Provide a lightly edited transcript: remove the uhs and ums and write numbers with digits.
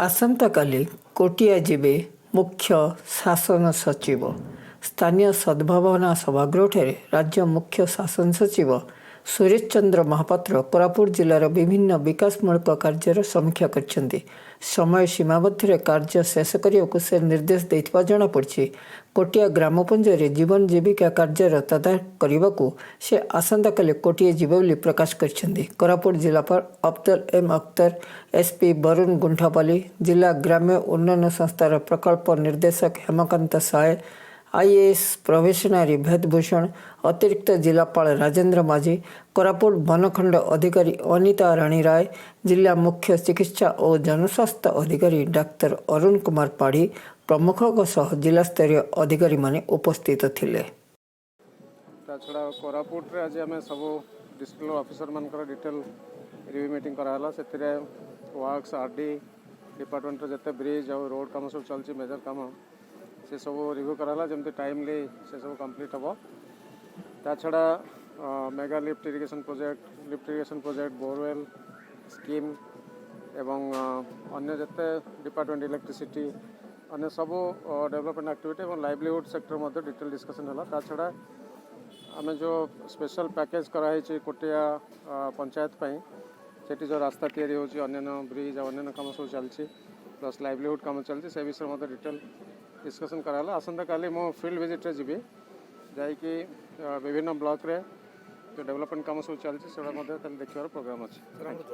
आसंता काली कोटिया जिबे मुख्य शासन सचिव स्थानीय सद्भावना सभागृह राज्य मुख्य शासन सचिव सुरेश चंद्र महापात्र कोरापुट जिलार विभिन्न विकासमूलक कार्यर समीक्षा कर समय सीमाबद्ध कार्य शेष करने से निर्देश देथिबा जଣାपड़ी। कोटिया ग्रामपुंजरे जीवन जीविका कार्यर तदारख करने को से आसंता काली कोटिया जीवे बोली प्रकाश कर कोरापुट जिलापाल अब्दुल एम अख्तर एसपी वरुण गुंठापाली जिला ग्राम्य उन्नयन संस्थार प्रकल्प निर्देशक हेमकांत साय आईएएस प्रोबेशनरी भेदभूषण अतिरिक्त जिलापाल राजेंद्र माझी कोरापुट वनखंड अधिकारी अनिता राणी राय जिला मुख्य चिकित्सा और जनस्वास्थ्य अधिकारी डाक्तर अरुण कुमार पाढ़ी प्रमुखों सह जिला स्तरीय अधिकारी माने उपस्थित थिले। छड़ा कोरापुट आज आम सब डिस्ट्रिक्ट ऑफिसर मान डिटेल रिव्यू मीटिंग कराला से वर्क्स आरडी डिपार्टमेंट जिते ब्रिज और रोड काम सब चलती मेजर काम से सब रिव्यू कराला जमती टाइमली से सब कंप्लीट हम ता छड़ा mega lift irrigation project borewell scheme एवं अन्य जिते डिपार्टमेंट इलेक्ट्रिसिटी अन्य सब डेवलपमेंट एक्टिविटी और लाइवलीहुड सेक्टर मध्य डिटेल डिस्कशन है ता छड़ा आम जो स्पेशल पैकेज कराई कोटिया पंचायत पाई सेठी जो रास्ता तैयारी होची अन्य ब्रिज और अन्य काम सब चलती प्लस लाइवलीहुड काम चलती से विषय मत डिटेल डिस्कशन कराला। आसंता काली मो फील्ड विजिट रे जीवी जाइकी विभिन्न ब्लॉक रे जो डेवलपमेंट काम सब चलती से देखिबार प्रोग्राम अच्छी।